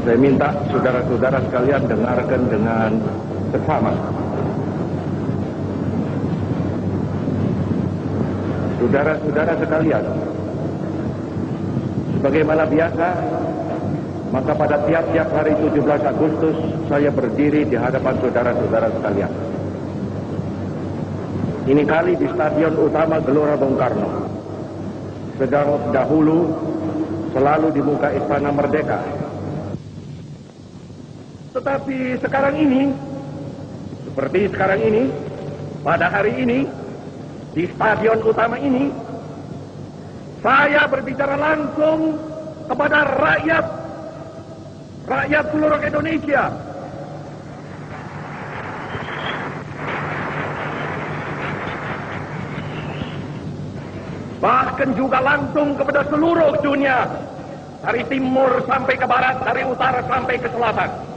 Saya minta saudara-saudara sekalian dengarkan dengan seksama. Saudara-saudara sekalian, sebagaimana biasa, maka pada tiap-tiap hari 17 Agustus saya berdiri di hadapan saudara-saudara sekalian. Ini kali di Stadion Utama Gelora Bung Karno. Sedang dahulu selalu di muka Istana Merdeka. Tetapi sekarang ini, seperti sekarang ini, pada hari ini, di Stadion Utama ini, saya berbicara langsung kepada rakyat seluruh Indonesia. Bahkan juga langsung kepada seluruh dunia, dari timur sampai ke barat, dari utara sampai ke selatan.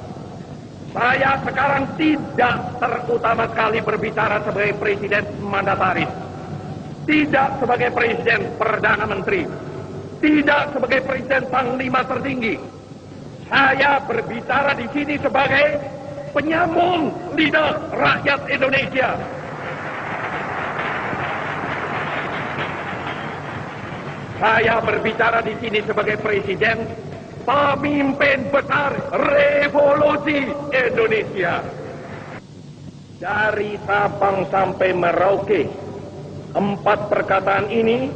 Saya sekarang tidak terutama sekali berbicara sebagai presiden mandataris, tidak sebagai presiden perdana menteri, tidak sebagai presiden panglima tertinggi. Saya berbicara di sini sebagai penyambung lidah rakyat Indonesia. Saya berbicara di sini sebagai presiden pemimpin besar revolusi Indonesia. Dari Sabang sampai Merauke, 4 perkataan ini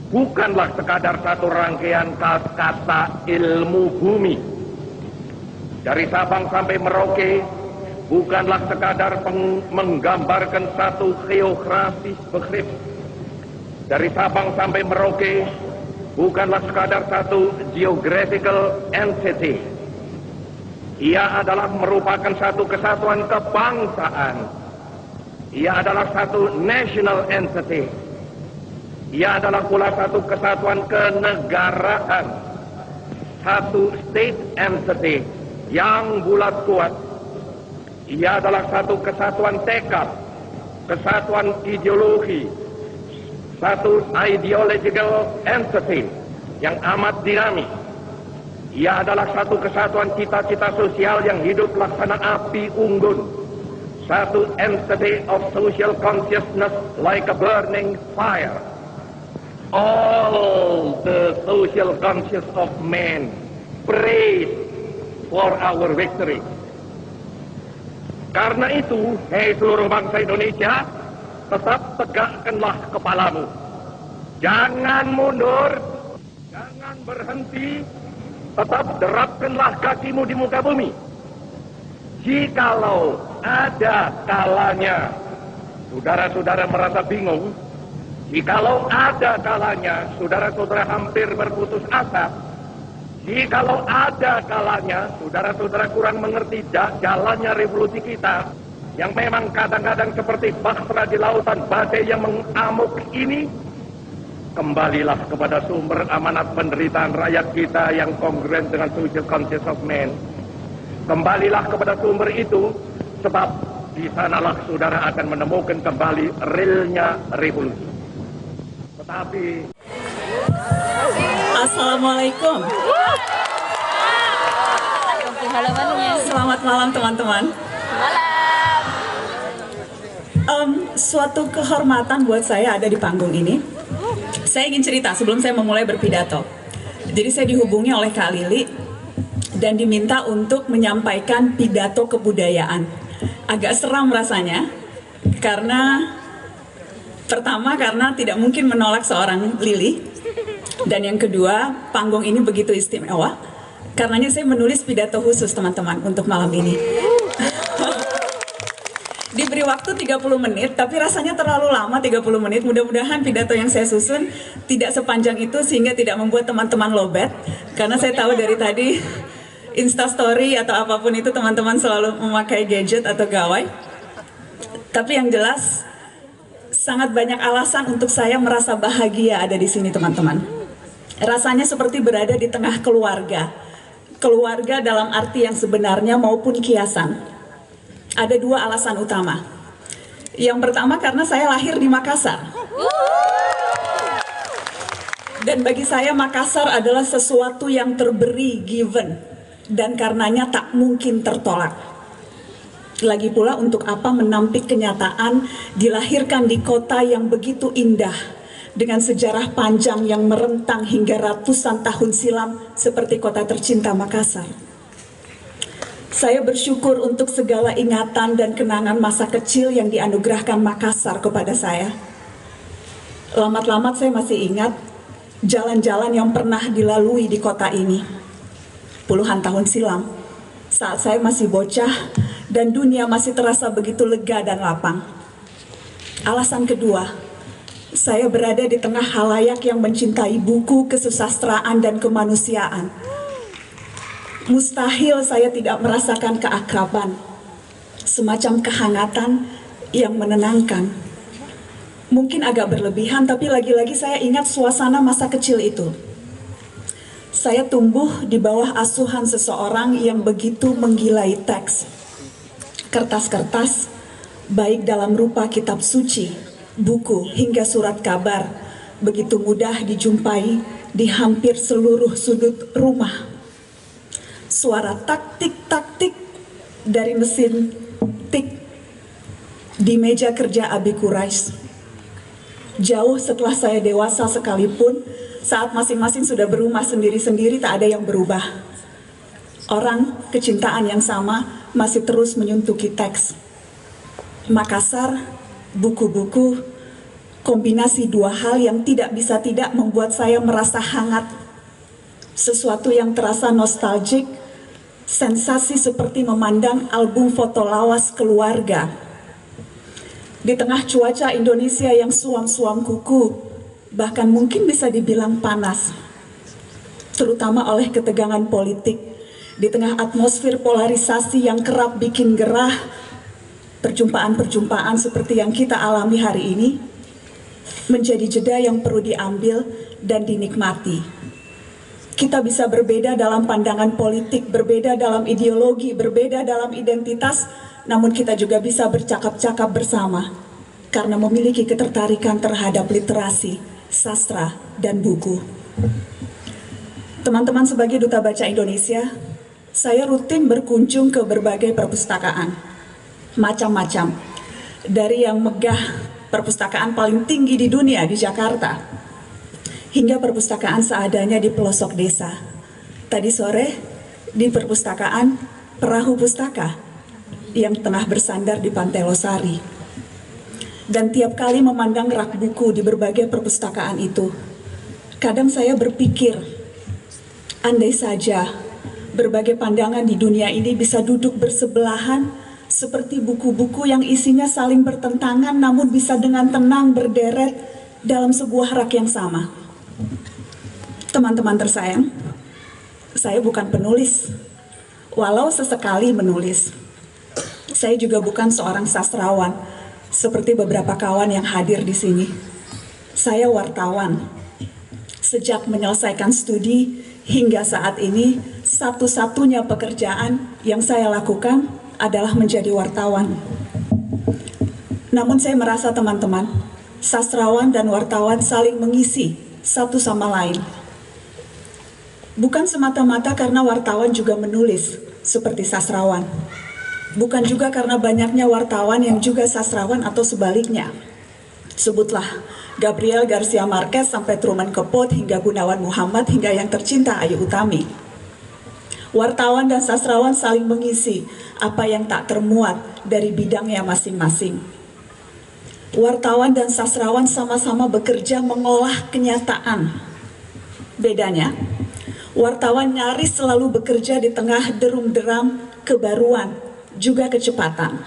bukanlah sekadar satu rangkaian kata ilmu bumi. Dari Sabang sampai Merauke bukanlah sekadar menggambarkan satu geografis begrip. Dari Sabang sampai Merauke bukanlah sekadar satu geographical entity. Ia adalah merupakan satu kesatuan kebangsaan. Ia adalah satu national entity. Ia adalah pula satu kesatuan kenegaraan. Satu state entity yang bulat kuat. Ia adalah satu kesatuan tekad, kesatuan ideologi, satu ideological entity yang amat dinamis. Ia adalah satu kesatuan cita-cita sosial yang hidup laksana api unggun. Satu entity of social consciousness like a burning fire. All the social conscious of men pray for our victory. Karena itu, hei seluruh bangsa Indonesia, tetap tegakkanlah kepalamu. Jangan mundur, jangan berhenti, tetap derapkanlah kakimu di muka bumi. Jikalau ada kalanya saudara-saudara merasa bingung, jikalau ada kalanya saudara-saudara hampir berputus asa, jikalau ada kalanya saudara-saudara kurang mengerti jalannya revolusi kita, yang memang kadang-kadang seperti bahtera di lautan badai yang mengamuk ini, kembalilah kepada sumber amanat penderitaan rakyat kita yang kongruen dengan social conscious of man. Kembalilah kepada sumber itu, sebab di sanalah saudara akan menemukan kembali realnya revolusi. Tetapi Assalamualaikum. Selamat malam teman-teman. Suatu kehormatan buat saya ada di panggung ini. Saya ingin cerita sebelum saya memulai berpidato. Jadi saya dihubungi oleh Kak Lili dan diminta untuk menyampaikan pidato kebudayaan. Agak seram rasanya karena pertama karena tidak mungkin menolak seorang Lili, dan yang kedua panggung ini begitu istimewa. Karenanya saya menulis pidato khusus teman-teman untuk malam ini. Diberi waktu 30 menit, tapi rasanya terlalu lama 30 menit. Mudah-mudahan pidato yang saya susun tidak sepanjang itu sehingga tidak membuat teman-teman lowbat. Karena saya tahu dari tadi Instastory atau apapun itu teman-teman selalu memakai gadget atau gawai. Tapi yang jelas sangat banyak alasan untuk saya merasa bahagia ada di sini teman-teman. Rasanya seperti berada di tengah keluarga. Keluarga dalam arti yang sebenarnya maupun kiasan. Ada 2 alasan utama. Yang pertama karena saya lahir di Makassar. Dan bagi saya Makassar adalah sesuatu yang terberi, given. dan karenanya tak mungkin tertolak. Lagi pula untuk apa menampik kenyataan dilahirkan di kota yang begitu indah dengan sejarah panjang yang merentang hingga ratusan tahun silam seperti kota tercinta Makassar. Saya bersyukur untuk segala ingatan dan kenangan masa kecil yang dianugerahkan Makassar kepada saya. Lamat-lamat saya masih ingat jalan-jalan yang pernah dilalui di kota ini puluhan tahun silam saat saya masih bocah dan dunia masih terasa begitu lega dan lapang. Alasan kedua, saya berada di tengah halayak yang mencintai buku, kesusastraan, dan kemanusiaan. Mustahil saya tidak merasakan keakraban, semacam kehangatan yang menenangkan. Mungkin agak berlebihan, tapi lagi-lagi saya ingat suasana masa kecil itu. Saya tumbuh di bawah asuhan seseorang yang begitu menggilai teks. Kertas-kertas, baik dalam rupa kitab suci, buku, hingga surat kabar, begitu mudah dijumpai di hampir seluruh sudut rumah. Suara tak-tik dari mesin tik di meja kerja Abi Quraisy. Jauh setelah saya dewasa sekalipun, saat masing-masing sudah berumah sendiri-sendiri, tak ada yang berubah. Orang kecintaan yang sama masih terus menyuntuki teks. Makassar, buku-buku, kombinasi dua hal yang tidak bisa tidak membuat saya merasa hangat. Sesuatu yang terasa nostalgik, sensasi seperti memandang album foto lawas keluarga. Di tengah cuaca Indonesia yang suam-suam kuku, bahkan mungkin bisa dibilang panas, terutama oleh ketegangan politik. Di tengah atmosfer polarisasi yang kerap bikin gerah, perjumpaan-perjumpaan seperti yang kita alami hari ini menjadi jeda yang perlu diambil dan dinikmati. Kita bisa berbeda dalam pandangan politik, berbeda dalam ideologi, berbeda dalam identitas, namun kita juga bisa bercakap-cakap bersama karena memiliki ketertarikan terhadap literasi, sastra, dan buku. Teman-teman, sebagai Duta Baca Indonesia, saya rutin berkunjung ke berbagai perpustakaan, macam-macam. Dari yang megah, perpustakaan paling tinggi di dunia di Jakarta, hingga perpustakaan seadanya di pelosok desa. Tadi sore di perpustakaan Perahu Pustaka yang tengah bersandar di Pantai Losari. Dan tiap kali memandang rak buku di berbagai perpustakaan itu, kadang saya berpikir, andai saja berbagai pandangan di dunia ini bisa duduk bersebelahan seperti buku-buku yang isinya saling bertentangan namun bisa dengan tenang berderet dalam sebuah rak yang sama. Teman-teman tersayang, saya bukan penulis, walau sesekali menulis. Saya juga bukan seorang sastrawan, seperti beberapa kawan yang hadir di sini. Saya wartawan. Sejak menyelesaikan studi hingga saat ini, satu-satunya pekerjaan yang saya lakukan adalah menjadi wartawan. Namun saya merasa teman-teman, sastrawan dan wartawan saling mengisi satu sama lain. Bukan semata-mata karena wartawan juga menulis seperti sastrawan. Bukan juga karena banyaknya wartawan yang juga sastrawan atau sebaliknya. Sebutlah Gabriel Garcia Marquez sampai Truman Capote hingga Gunawan Muhammad hingga yang tercinta Ayu Utami. Wartawan dan sastrawan saling mengisi apa yang tak termuat dari bidangnya masing-masing. Wartawan dan sastrawan sama-sama bekerja mengolah kenyataan. Bedanya, wartawan nyaris selalu bekerja di tengah derum-deram kebaruan, juga kecepatan.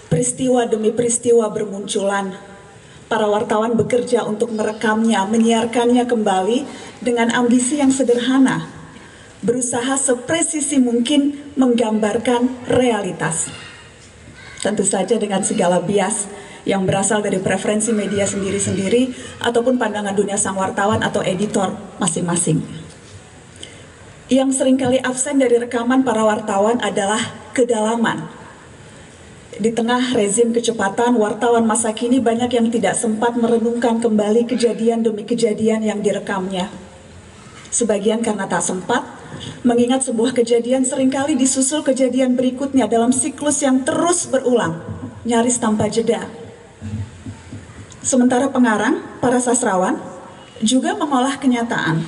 Peristiwa demi peristiwa bermunculan. Para wartawan bekerja untuk merekamnya, menyiarkannya kembali dengan ambisi yang sederhana. Berusaha sepresisi mungkin menggambarkan realitas. Tentu saja dengan segala bias yang berasal dari preferensi media sendiri-sendiri ataupun pandangan dunia sang wartawan atau editor masing-masing. Yang seringkali absen dari rekaman para wartawan adalah kedalaman. Di tengah rezim kecepatan, wartawan masa kini banyak yang tidak sempat merenungkan kembali kejadian demi kejadian yang direkamnya. Sebagian karena tak sempat, mengingat sebuah kejadian seringkali disusul kejadian berikutnya dalam siklus yang terus berulang, nyaris tanpa jeda. Sementara pengarang, para sastrawan, juga mengolah kenyataan.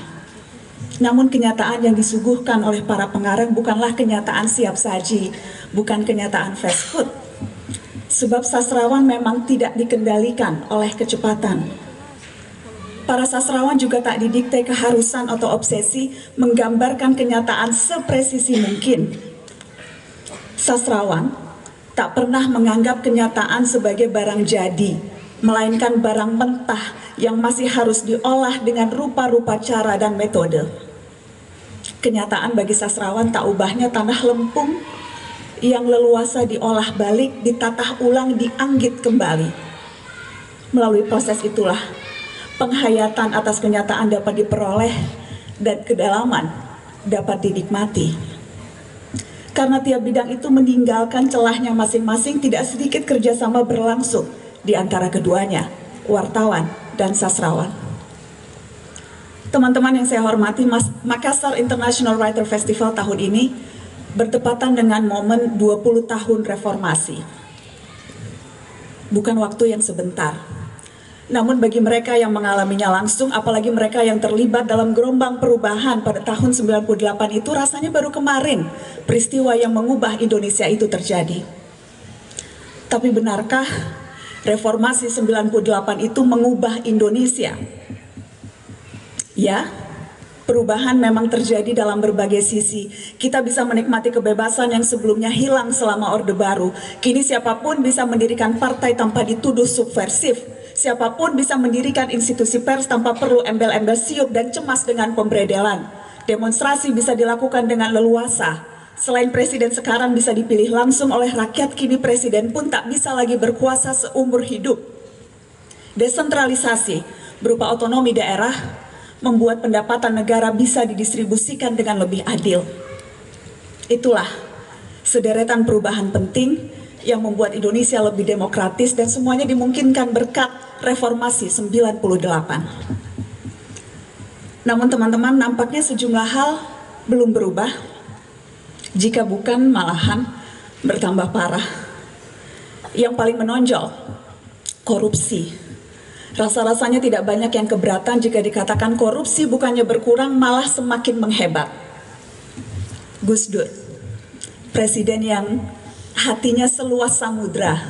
Namun kenyataan yang disuguhkan oleh para pengarang bukanlah kenyataan siap saji, bukan kenyataan fast food. Sebab sastrawan memang tidak dikendalikan oleh kecepatan. Para sastrawan juga tak didikte keharusan atau obsesi menggambarkan kenyataan sepresisi mungkin. Sastrawan tak pernah menganggap kenyataan sebagai barang jadi, melainkan barang mentah yang masih harus diolah dengan rupa-rupa cara dan metode. Kenyataan bagi sastrawan tak ubahnya tanah lempung yang leluasa diolah balik, ditatah ulang, dianggit kembali. Melalui proses itulah penghayatan atas kenyataan dapat diperoleh dan kedalaman dapat dinikmati. Karena tiap bidang itu meninggalkan celahnya masing-masing, tidak sedikit kerjasama berlangsung di antara keduanya, wartawan dan sastrawan. Teman-teman yang saya hormati, Makassar International Writer Festival tahun ini bertepatan dengan momen 20 tahun reformasi. Bukan waktu yang sebentar. Namun bagi mereka yang mengalaminya langsung, apalagi mereka yang terlibat dalam gelombang perubahan pada tahun 98 itu, rasanya baru kemarin peristiwa yang mengubah Indonesia itu terjadi. Tapi benarkah reformasi 98 itu mengubah Indonesia? Ya, perubahan memang terjadi dalam berbagai sisi. Kita bisa menikmati kebebasan yang sebelumnya hilang selama Orde Baru. Kini siapapun bisa mendirikan partai tanpa dituduh subversif. Siapapun bisa mendirikan institusi pers tanpa perlu embel-embel siup dan cemas dengan pemberedelan. Demonstrasi bisa dilakukan dengan leluasa. Selain presiden sekarang bisa dipilih langsung oleh rakyat, kini presiden pun tak bisa lagi berkuasa seumur hidup. Desentralisasi berupa otonomi daerah membuat pendapatan negara bisa didistribusikan dengan lebih adil. Itulah sederetan perubahan penting yang membuat Indonesia lebih demokratis, dan semuanya dimungkinkan berkat reformasi 98. Namun teman-teman, nampaknya sejumlah hal belum berubah, jika bukan malahan bertambah parah. Yang paling menonjol, korupsi. Rasa-rasanya tidak banyak yang keberatan jika dikatakan korupsi bukannya berkurang, malah semakin menghebat. Gus Dur, presiden yang hatinya seluas samudra,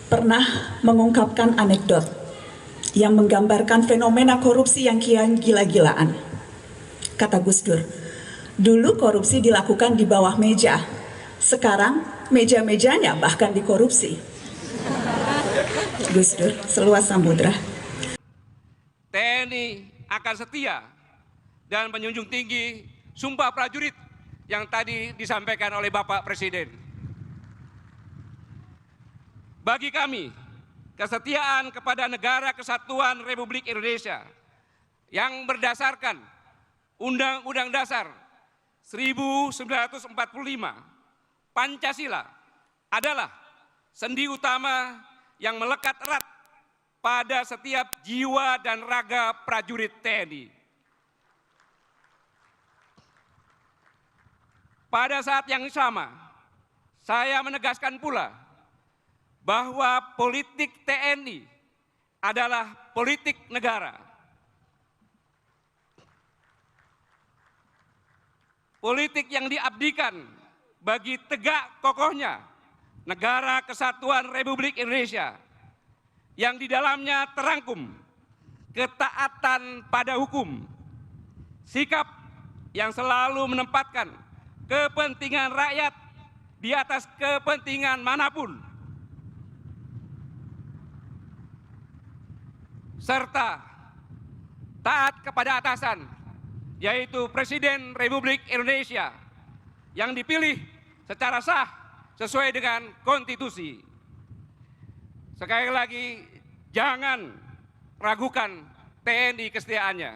pernah mengungkapkan anekdot yang menggambarkan fenomena korupsi yang kian gila-gilaan. Kata Gus Dur, dulu korupsi dilakukan di bawah meja, sekarang meja-mejanya bahkan dikorupsi. Gus Dur, seluas samudra. TNI akan setia dan menjunjung tinggi Sumpah Prajurit yang tadi disampaikan oleh Bapak Presiden. Bagi kami, kesetiaan kepada Negara Kesatuan Republik Indonesia yang berdasarkan Undang-Undang Dasar 1945, Pancasila, adalah sendi utama yang melekat erat pada setiap jiwa dan raga prajurit TNI. Pada saat yang sama, saya menegaskan pula bahwa politik TNI adalah politik negara. Politik yang diabdikan bagi tegak kokohnya Negara Kesatuan Republik Indonesia, yang di dalamnya terangkum ketaatan pada hukum, sikap yang selalu menempatkan kepentingan rakyat di atas kepentingan manapun, serta taat kepada atasan, yaitu Presiden Republik Indonesia yang dipilih secara sah sesuai dengan konstitusi. Sekali lagi, jangan ragukan TNI kesetiaannya.